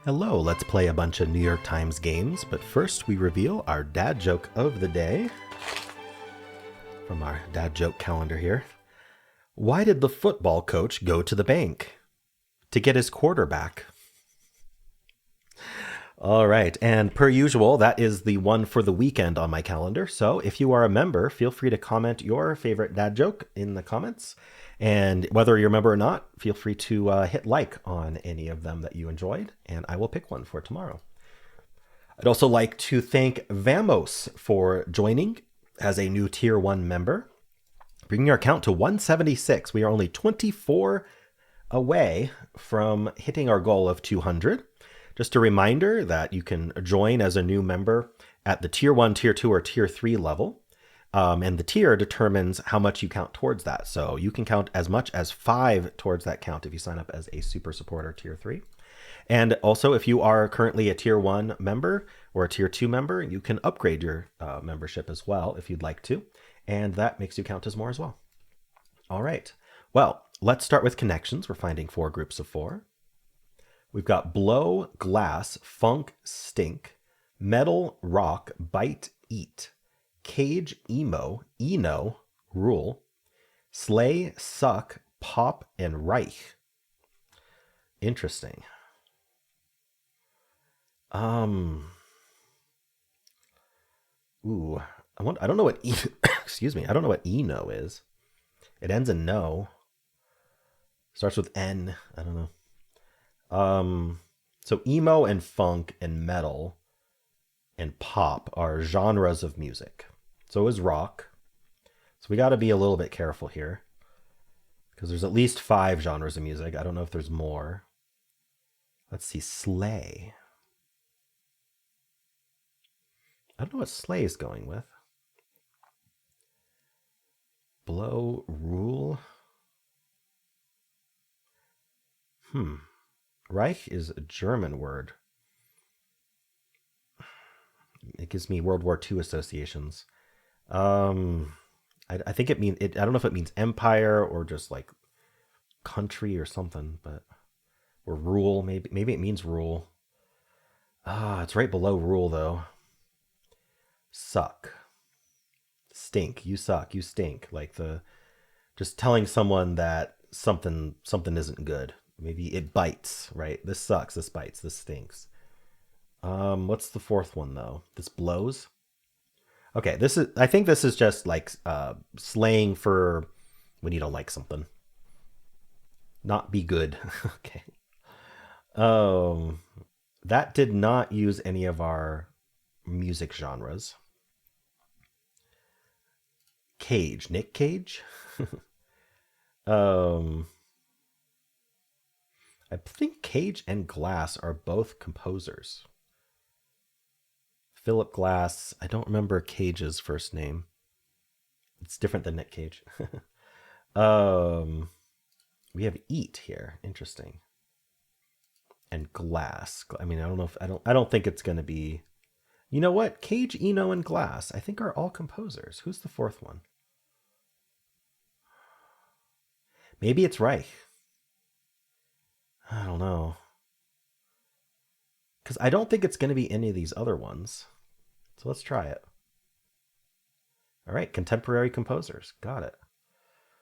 Hello, let's play a bunch of New York Times games, but first we reveal our dad joke of the day from our dad joke calendar here. Why did the football coach go to the bank? To get his quarterback. All right, and per usual, that is the one for the weekend on my calendar. So if you are a member, feel free to comment your favorite dad joke in the comments. And whether you're a member or not, feel free to hit like on any of them that you enjoyed, and I will pick one for tomorrow. I'd also like to thank Vamos for joining as a new Tier 1 member, bringing our count to 176. We are only 24 away from hitting our goal of 200. Just a reminder that you can join as a new member at the Tier 1, Tier 2, or Tier 3 level. And the tier determines how much you count towards that. So you can count as much as 5 towards that count if you sign up as a super supporter Tier 3. And also, if you are currently a Tier 1 member or a Tier 2 member, you can upgrade your membership as well if you'd like to. And that makes you count as more as well. All right. Well, let's start with connections. We're finding 4 groups of 4. We've got blow, glass, funk, stink, metal, rock, bite, eat, cage, emo, eno, rule, slay, suck, pop, and reich. Interesting. Ooh, I don't know what excuse me. I don't know what eno is. It ends in no. Starts with N. I don't know. So emo and funk and metal and pop are genres of music. So is rock. So we got to be a little bit careful here because there's at least 5 genres of music. I don't know if there's more. Let's see, slay. I don't know what slay is going with. Blow, rule. Reich is a German word. It gives me World War II associations. I think it means it. I don't know if it means empire or just like country or something, but or rule. Maybe it means rule. It's right below rule though. Suck, stink. You suck. You stink. Like just telling someone that something isn't good. Maybe it bites. Right. This sucks. This bites. This stinks. What's the 4th one though? This blows. Okay, I think this is just like slang for when you don't like something. Not be good. Okay. That did not use any of our music genres. Cage, Nick Cage. I think Cage and Glass are both composers. Philip Glass. I don't remember Cage's first name. It's different than Nick Cage. We have eat here. Interesting. And glass. I mean, I don't know if I don't think it's going to be. You know what? Cage, Eno, and Glass, I think are all composers. Who's the 4th one? Maybe it's Reich. I don't know. Because I don't think it's going to be any of these other ones. So let's try it. All right, contemporary composers. Got it.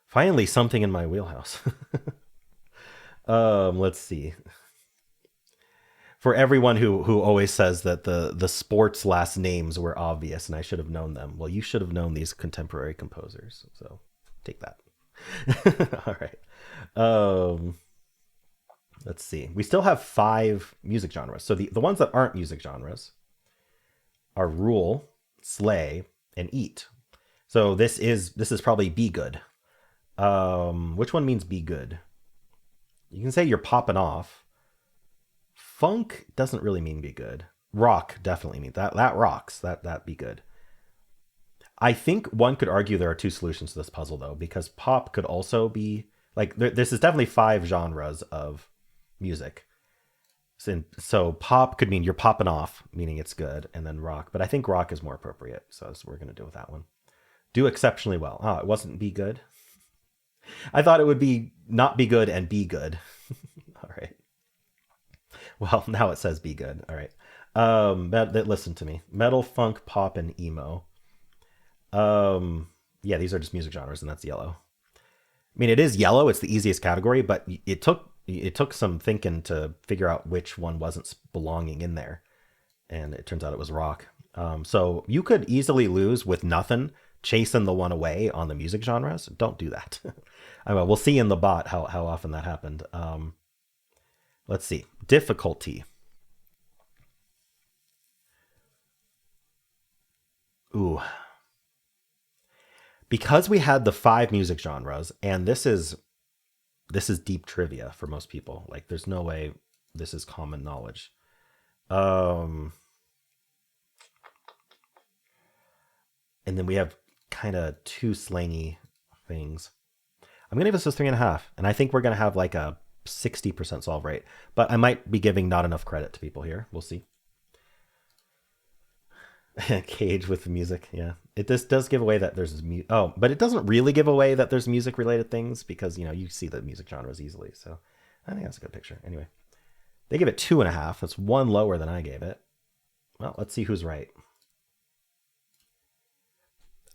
Finally, something in my wheelhouse. Let's see. For everyone who always says that the sports last names were obvious and I should have known them. Well, you should have known these contemporary composers. So take that. All right. Let's see. We still have 5 music genres. So the ones that aren't music genres are rule, slay, and eat. So this is probably be good. Which one means be good? You can say you're popping off. Funk doesn't really mean be good. Rock definitely means that rocks. That be good. I think one could argue there are 2 solutions to this puzzle though, because pop could also be like this is definitely 5 genres of music. So pop could mean you're popping off, meaning it's good, and then rock. But I think rock is more appropriate, so that's what we're going to do with that one. Do exceptionally well. Oh, it wasn't be good? I thought it would be not be good and be good. All right. Well, now it says be good. All right. Listen to me. Metal, funk, pop, and emo. Yeah, these are just music genres, and that's yellow. I mean, it is yellow. It's the easiest category, but it took some thinking to figure out which one wasn't belonging in there, and it turns out it was rock. So you could easily lose with nothing, chasing the one away on the music genres. Don't do that. I mean, we'll see in the bot how often that happened. Let's see. Difficulty. Ooh. Because we had the five music genres, and this is deep trivia for most people. Like, there's no way this is common knowledge. Um, and then we have kind of two slangy things. I'm gonna give this a 3.5, and I think we're gonna have like a 60% solve rate. But I might be giving not enough credit to people here. We'll see. Cage with the music, yeah. It this does give away that there's but it doesn't really give away that there's music related things because you see the music genres easily. So I think that's a good picture. Anyway, they give it 2.5. That's one lower than I gave it. Well, let's see who's right.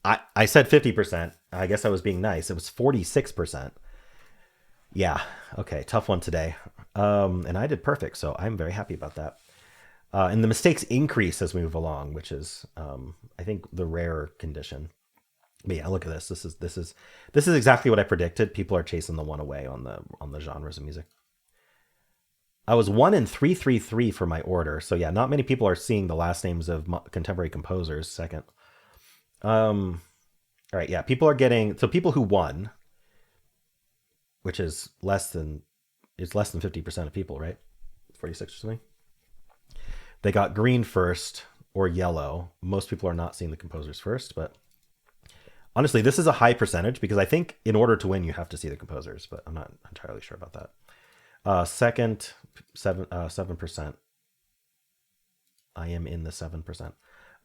I said 50%. I guess I was being nice. It was 46%. Yeah. Okay. Tough one today. And I did perfect, so I'm very happy about that. And the mistakes increase as we move along, which is, I think, the rare condition. But yeah, look at this. This is exactly what I predicted. People are chasing the one away on the genres of music. I was 1 in 333 for my order, so yeah, not many people are seeing the last names of contemporary composers. Second, all right, yeah, people who won, which is less than 50% of people, right? 46 or something. They got green first or yellow. Most people are not seeing the composers first, but honestly, this is a high percentage because I think in order to win, you have to see the composers, but I'm not entirely sure about that. Second, 7%. I am in the 7%.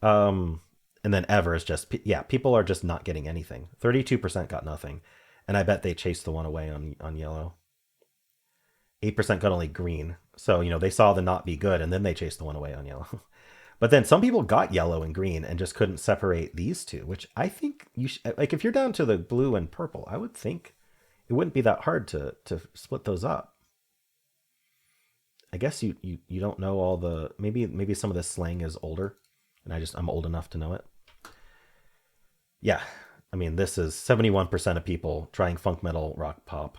And then ever is just, yeah, people are just not getting anything. 32% got nothing. And I bet they chased the one away on yellow. 8% got only green. So, they saw the not be good and then they chased the one away on yellow. But then some people got yellow and green and just couldn't separate these two, which I think like if you're down to the blue and purple, I would think it wouldn't be that hard to split those up. I guess you don't know all the maybe some of this slang is older and I'm old enough to know it. Yeah. I mean, this is 71% of people trying funk metal rock pop.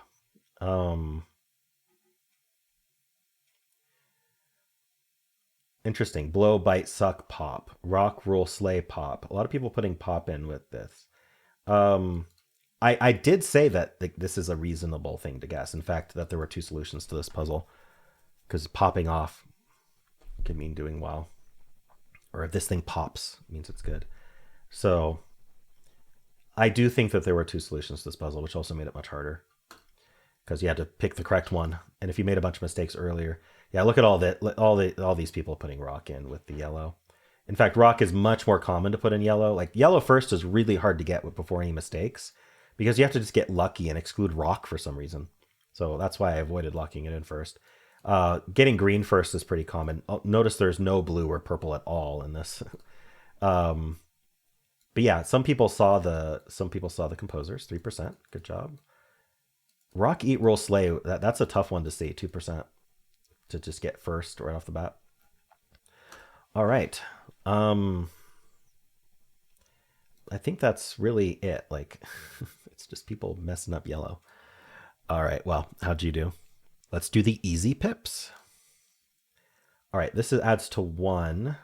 Interesting. Blow, bite, suck, pop. Rock, roll, slay, pop. A lot of people putting pop in with this. Um, I did say that this is a reasonable thing to guess. In fact, that there were two solutions to this puzzle because popping off can mean doing well, or if this thing pops, it means it's good. So I do think that there were two solutions to this puzzle, which also made it much harder because you had to pick the correct one. And if you made a bunch of mistakes earlier, yeah, look at all these people putting rock in with the yellow. In fact, rock is much more common to put in yellow. Like yellow first is really hard to get before any mistakes because you have to just get lucky and exclude rock for some reason. So that's why I avoided locking it in first. Getting green first is pretty common. Notice there's no blue or purple at all in this. um, but yeah, some people saw the composers. 3%. Good job. Rock, eat, roll, slay. That's a tough one to see. 2% to just get first right off the bat. All right. Um, I think that's really it. Like, it's just people messing up yellow. All right. Well, how'd you do? Let's do the easy pips. All right. Adds to 1.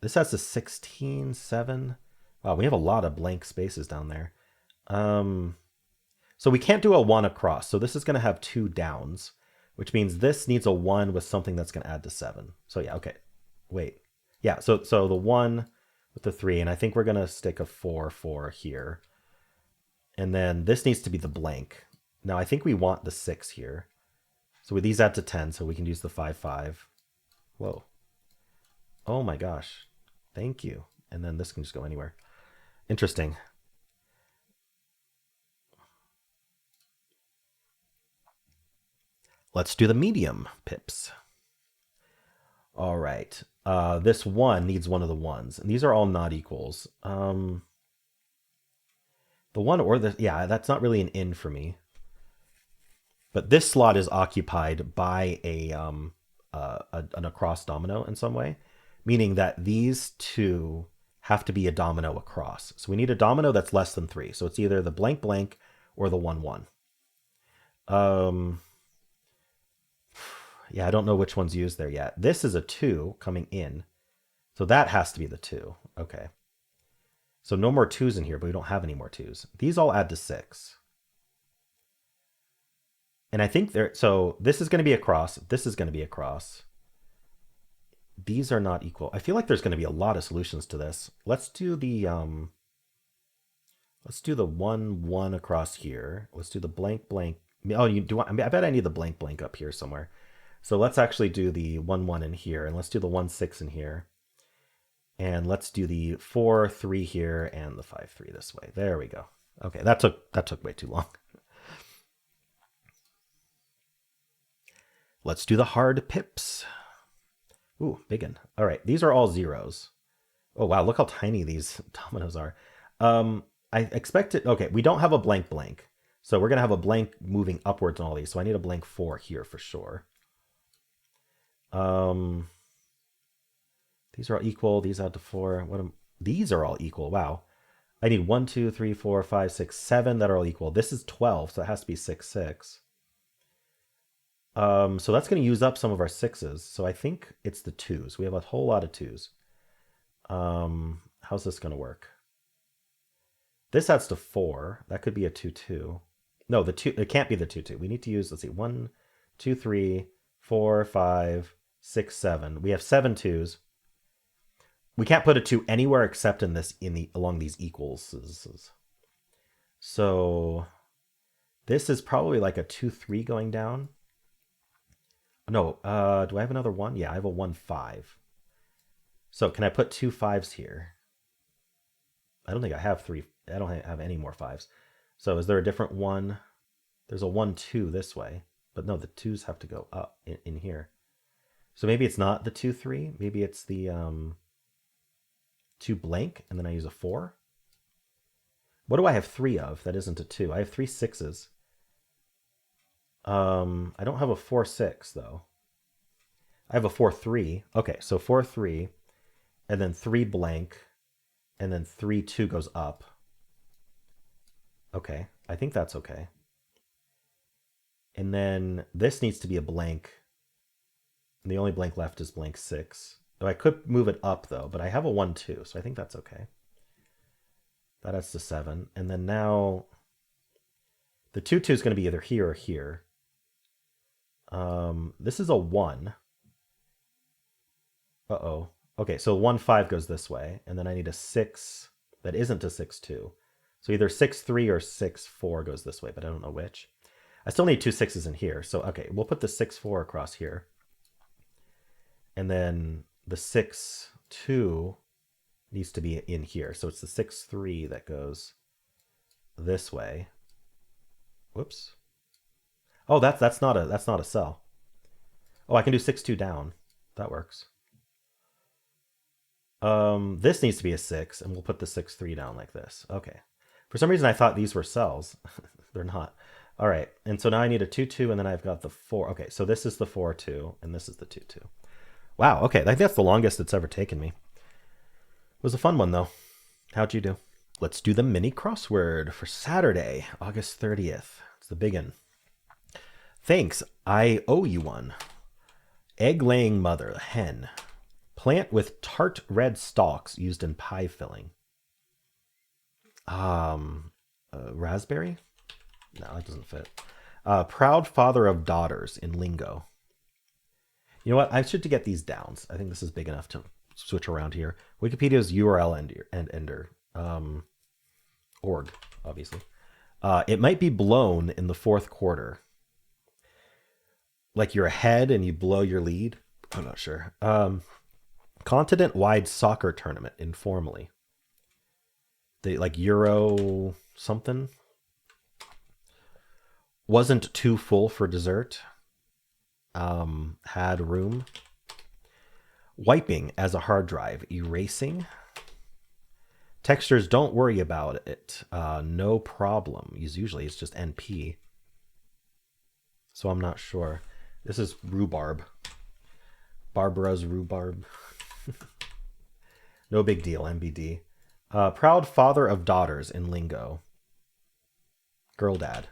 This adds to 16, 7. Wow, we have a lot of blank spaces down there. So we can't do a 1 across. So this is going to have 2 downs, which means this needs a 1 with something that's going to add to 7. So yeah, okay. Wait. Yeah, so the 1 with the 3, and I think we're going to stick a 4 here. And then this needs to be the blank. Now I think we want the 6 here. So with these add to 10, so we can use the 5, 5. Whoa. Oh my gosh. Thank you. And then this can just go anywhere. Interesting. Let's do the medium pips. All right. This one needs one of the ones, and these are all not equals. The one or the, yeah, that's not really an in for me. But this slot is occupied by an across domino in some way, meaning that these two have to be a domino across. So we need a domino that's less than 3. So it's either the blank blank or the 1-1. Yeah, I don't know which one's used there yet. This is a 2 coming in. So that has to be the 2. Okay. So no more 2s in here, but we don't have any more 2s. These all add to 6. And I think they're, so this is going to be a cross. This is going to be a cross. These are not equal. I feel like there's going to be a lot of solutions to this. Let's do the 1-1 across here. Let's do the blank blank. Oh, you do want, I bet I need the blank blank up here somewhere. So let's actually do the 1-1 in here, and let's do the 1-6 in here. And let's do the 4-3 here and the 5-3 this way. There we go. Okay, that took way too long. Let's do the hard pips. Ooh, big one. All right, these are all zeros. Oh, wow, look how tiny these dominoes are. I expected, okay, we don't have a blank blank. So we're going to have a blank moving upwards on all these. So I need a blank 4 here for sure. These are all equal. These add to 4. These are all equal. Wow. I need 1, 2, 3, 4, 5, 6, 7 that are all equal. This is 12, so it has to be 6, 6. So that's going to use up some of our 6s. So I think it's the 2s. We have a whole lot of 2s. How's this going to work? This adds to 4. That could be a 2, 2. No, the 2. It can't be the 2, 2. We need to use, let's see, 1, 2, 3, 4, 5, 6, 7. We have 7 2s. We can't put a 2 anywhere except in this along these equals. So this is probably like a 2, 3 going down. No, do I have another 1? Yeah, I have a 1, 5. So can I put 2 5s here? I don't think I have 3. I don't have any more 5s. So is there a different one? There's a 1, 2 this way. But no, the 2s have to go up in here. So maybe it's not the 2, 3. Maybe it's the 2 blank, and then I use a 4. What do I have 3 of that isn't a 2? I have 3 6s. I don't have a 4, 6, though. I have a 4, 3. Okay, so 4, 3, and then 3 blank, and then 3, 2 goes up. Okay, I think that's okay. And then this needs to be a blank. And the only blank left is blank 6. Oh, I could move it up, though, but I have a 1, 2, so I think that's okay. That adds to 7. And then now the 2, 2 is going to be either here or here. This is a 1. Uh-oh. Okay, so 1, 5 goes this way, and then I need a 6 that isn't a 6, 2. So either 6, 3 or 6, 4 goes this way, but I don't know which. I still need 2 6s in here. So, okay, we'll put the 6, 4 across here. And then the 6, 2 needs to be in here. So it's the 6, 3 that goes this way. Whoops. Oh, that's not a cell. Oh, I can do 6, 2 down. That works. This needs to be a 6, and we'll put the 6, 3 down like this. Okay. For some reason, I thought these were cells. They're not. All right. And so now I need a 2, 2, and then I've got the 4. Okay, so this is the 4, 2, and this is the 2, 2. Wow, okay. I think that's the longest it's ever taken me. It was a fun one, though. How'd you do? Let's do the mini crossword for Saturday, August 30th. It's the big one. Thanks, I owe you one. Egg-laying mother, hen. Plant with tart red stalks used in pie filling. Raspberry? No, that doesn't fit. Proud father of daughters in lingo. You know what? I should get these downs. I think this is big enough to switch around here. Wikipedia's URL ender. Org, obviously. It might be blown in the 4th quarter. Like you're ahead and you blow your lead. I'm not sure. Continent-wide soccer tournament, informally. They like Euro something. Wasn't too full for dessert. Had room. Wiping as a hard drive. Erasing. Textures, don't worry about it. No problem. Usually it's just NP. So I'm not sure. This is rhubarb. Barbara's rhubarb. No big deal, MBD. Proud father of daughters in lingo. Girl dad.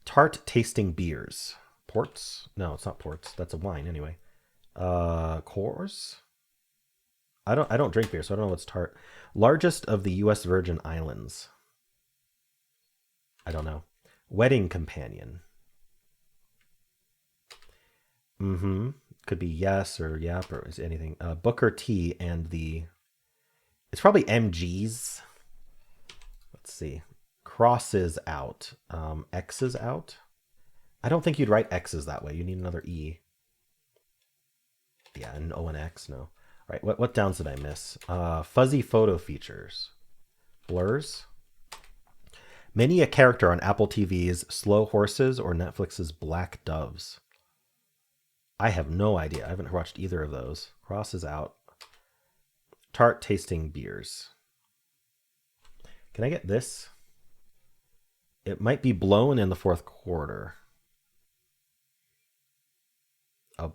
Tart tasting beers. Ports? No, it's not ports. That's a wine anyway. Coors? I don't drink beer, so I don't know what's tart. Largest of the US Virgin Islands. I don't know. Wedding companion. Mm-hmm. Could be yes or yep or is anything. Booker T and the... It's probably MG's. Let's see. Crosses out. X's out. I don't think you'd write X's that way. You need another E. Yeah, an O and X, no. All right, what downs did I miss? Fuzzy photo features. Blurs. Many a character on Apple TV's Slow Horses or Netflix's Black Doves. I have no idea. I haven't watched either of those. Crosses out. Tart tasting beers. Can I get this? It might be blown in the fourth quarter. Oh,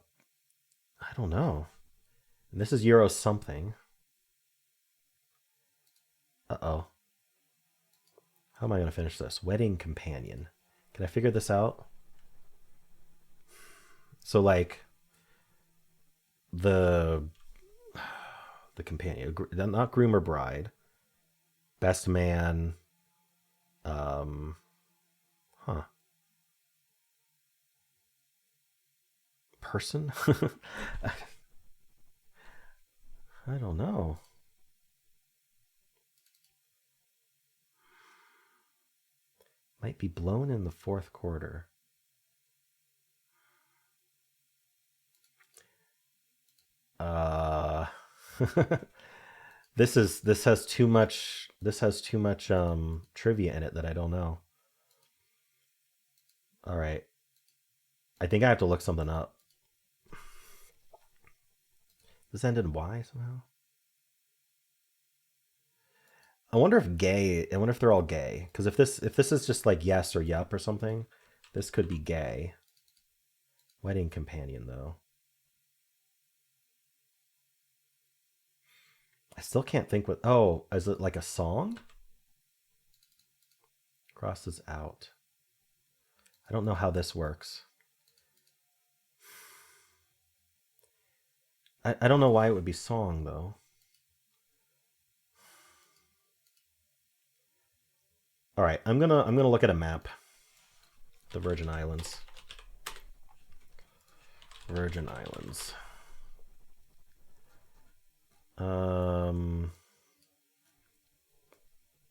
I don't know. And this is Euro something. Uh-oh. How am I going to finish this? Wedding companion. Can I figure this out? So like the companion, not groom or bride. Best man. Person? I don't know. Might be blown in the fourth quarter. This has too much trivia in it that I don't know. All right. I think I have to look something up. This ended in Y somehow. I wonder if they're all gay. Because if this is just like yes or yup or something, this could be gay. Wedding companion though. I still can't think what. Oh, is it like a song? Crosses out. I don't know how this works. I don't know why it would be song though. All right, I'm gonna look at a map. The Virgin Islands. Virgin Islands.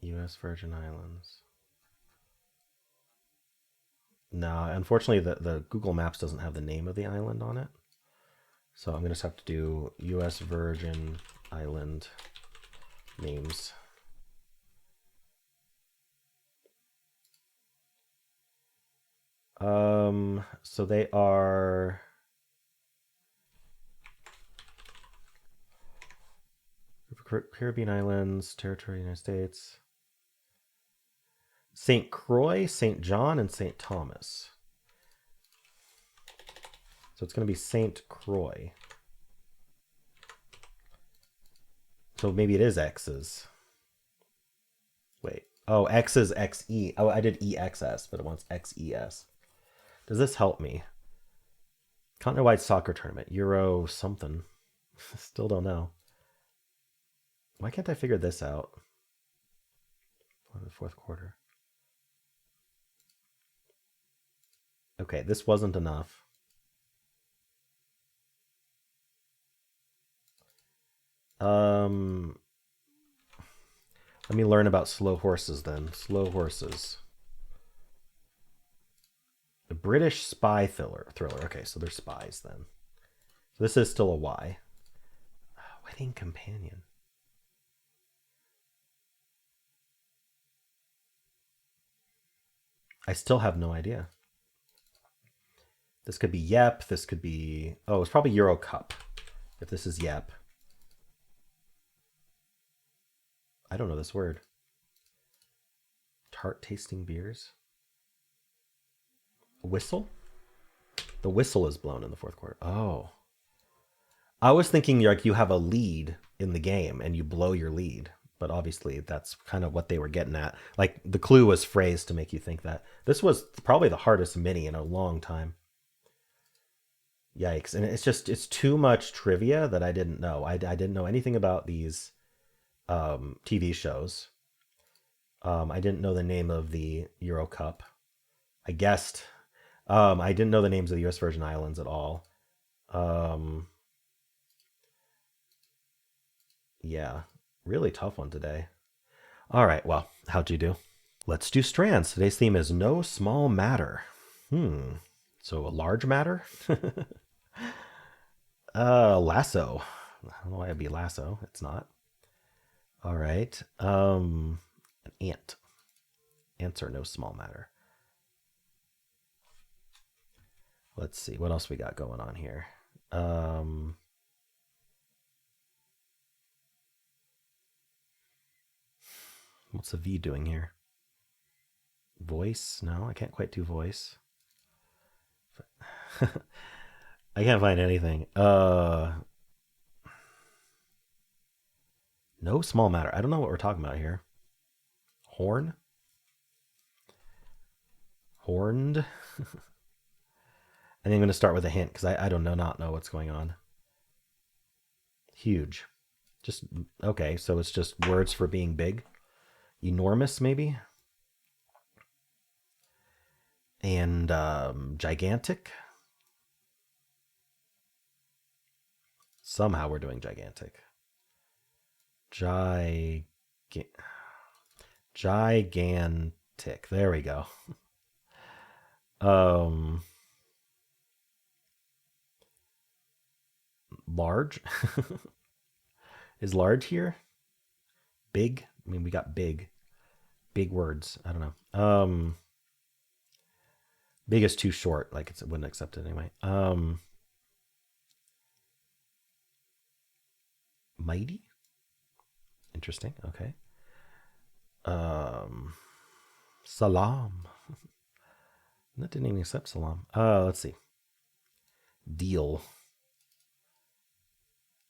U.S. Virgin Islands. No, unfortunately, the Google Maps doesn't have the name of the island on it. So I'm going to just have to do U.S. Virgin Island names. So they are... Caribbean Islands, Territory of the United States. St. Croix, St. John, and St. Thomas. So it's going to be St. Croix. So maybe it is X's. Wait. Oh, X is XE. Oh, I did EXS, but it wants XES. Does this help me? Continent-wide soccer tournament. Euro something. Still don't know. Why can't I figure this out? For the fourth quarter. Okay, this wasn't enough. Let me learn about slow horses then. Slow horses. The British spy thriller. Okay, so they're spies then. So this is still a Y. Wedding companion. I still have no idea. This could be yep. This could be... Oh, it's probably Euro Cup. If this is yep. I don't know this word. Tart tasting beers. Whistle? The whistle is blown in the fourth quarter. Oh. I was thinking like you have a lead in the game and you blow your lead. But obviously that's kind of what they were getting at. Like the clue was phrased to make you think that. This was probably the hardest mini in a long time. Yikes. And it's too much trivia that I didn't know. I didn't know anything about these TV shows. I didn't know the name of the Euro Cup. I guessed. I didn't know the names of the U.S. Virgin Islands at all. Yeah, really tough one today. All right, well, how'd you do? Let's do strands. Today's theme is no small matter. So a large matter? Lasso. I don't know why it'd be lasso. It's not. All right. An ant. Ants are no small matter. Let's see what else we got going on here. What's a V doing here? Voice? No, I can't quite do voice. I can't find anything. No small matter. I don't know what we're talking about here. Horn? Horned? I think I'm going to start with a hint because I don't not know what's going on. Huge. Just, okay, so it's just words for being big. Enormous, maybe? And gigantic? Somehow we're doing gigantic. Gigantic. There we go. Large? Is large here? Big? I mean, we got big. Big words. I don't know. Big is too short. Like it wouldn't accept it anyway. Mighty? Interesting. Okay. Salam. That didn't even accept salam. Let's see. Deal.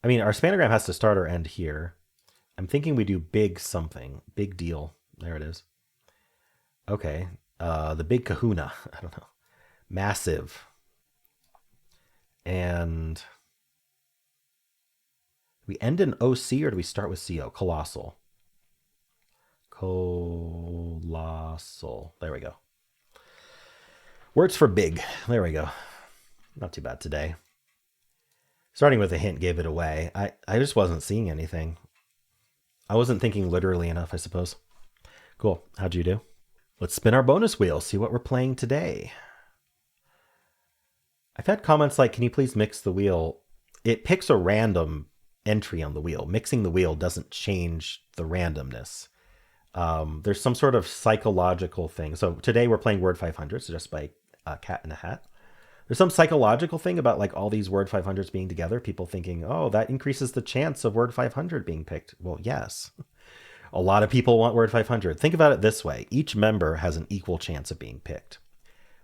I mean, our spanogram has to start or end here. I'm thinking we do big something. Big deal. There it is. Okay. The big kahuna. I don't know. Massive. And we end in OC or do we start with CO? Colossal. Colossal. There we go. Words for big. There we go. Not too bad today. Starting with a hint gave it away. I just wasn't seeing anything. I wasn't thinking literally enough, I suppose. Cool. How'd you do? Let's spin our bonus wheel, see what we're playing today. I've had comments like, can you please mix the wheel? It picks a random entry on the wheel. Mixing the wheel doesn't change the randomness. There's some sort of psychological thing. So today we're playing Word 500, so just by Cat in a Hat. There's some psychological thing about like all these Word 500s being together. People thinking, oh, that increases the chance of Word 500 being picked. Well, yes. A lot of people want Word 500. Think about it this way. Each member has an equal chance of being picked.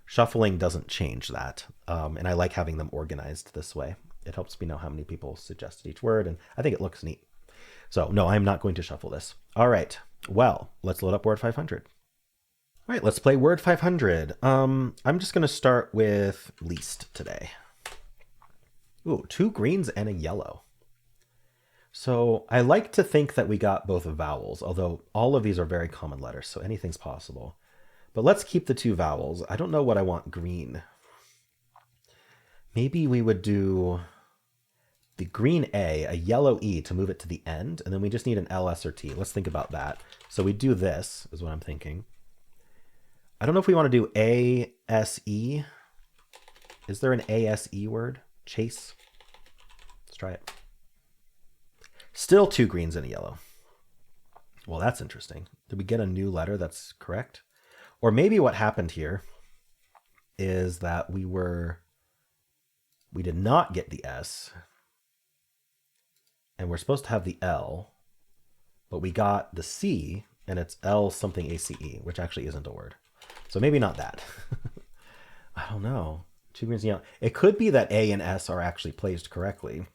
Shuffling doesn't change that. And I like having them organized this way. It helps me know how many people suggested each word, and I think it looks neat. So no, I'm not going to shuffle this. All right. Well, let's load up Word 500. All right, let's play Word 500. I'm just going to start with least today. Ooh, 2 greens and a yellow. So I like to think that we got both vowels, although all of these are very common letters, so anything's possible. But let's keep the 2 vowels. I don't know what I want green. Maybe we would do the green a yellow E to move it to the end, and then we just need an L, S, or T. Let's think about that. So we do this, is what I'm thinking. I don't know if we want to do A-S-E. Is there an A-S-E word? Chase? Let's try it. Still 2 greens and a yellow. Well, that's interesting. Did we get a new letter that's correct? Or maybe what happened here is that we did not get the S. and we're supposed to have the L, but we got the C, and it's L something ACE, which actually isn't a word. So maybe not that. I don't know. 2 greens and yellow. It could be that A and S are actually placed correctly,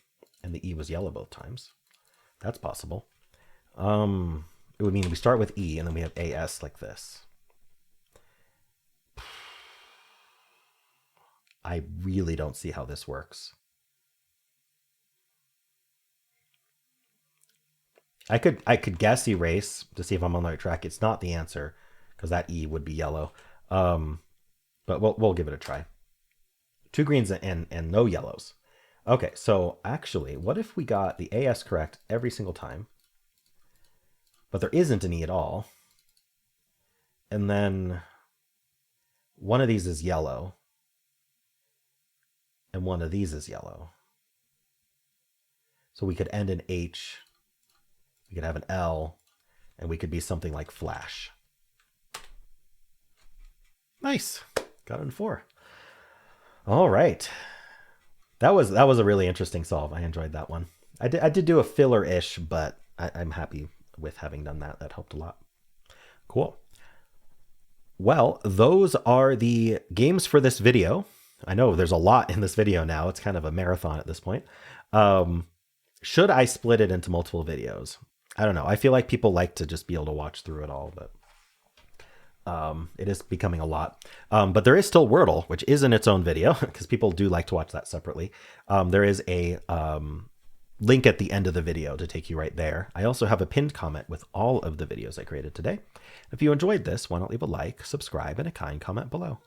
and the E was yellow both times. That's possible. It would mean we start with E, and then we have AS like this. I really don't see how this works. I could guess erase to see if I'm on the right track. It's not the answer because that E would be yellow. But we'll give it a try. 2 greens and no yellows. Okay, so actually, what if we got the AS correct every single time, but there isn't an E at all, and then one of these is yellow, and one of these is yellow. So we could end in H, we could have an L, and we could be something like Flash. Nice. Got it in 4. All right. That was a really interesting solve. I enjoyed that one. I did do a filler-ish, but I'm happy with having done that. That helped a lot. Cool. Well, those are the games for this video. I know there's a lot in this video now. It's kind of a marathon at this point. Should I split it into multiple videos? I don't know. I feel like people like to just be able to watch through it all, but it is becoming a lot. But there is still Wordle, which is in its own video because people do like to watch that separately. There is a link at the end of the video to take you right there. I also have a pinned comment with all of the videos I created today. If you enjoyed this, why not leave a like, subscribe, and a kind comment below.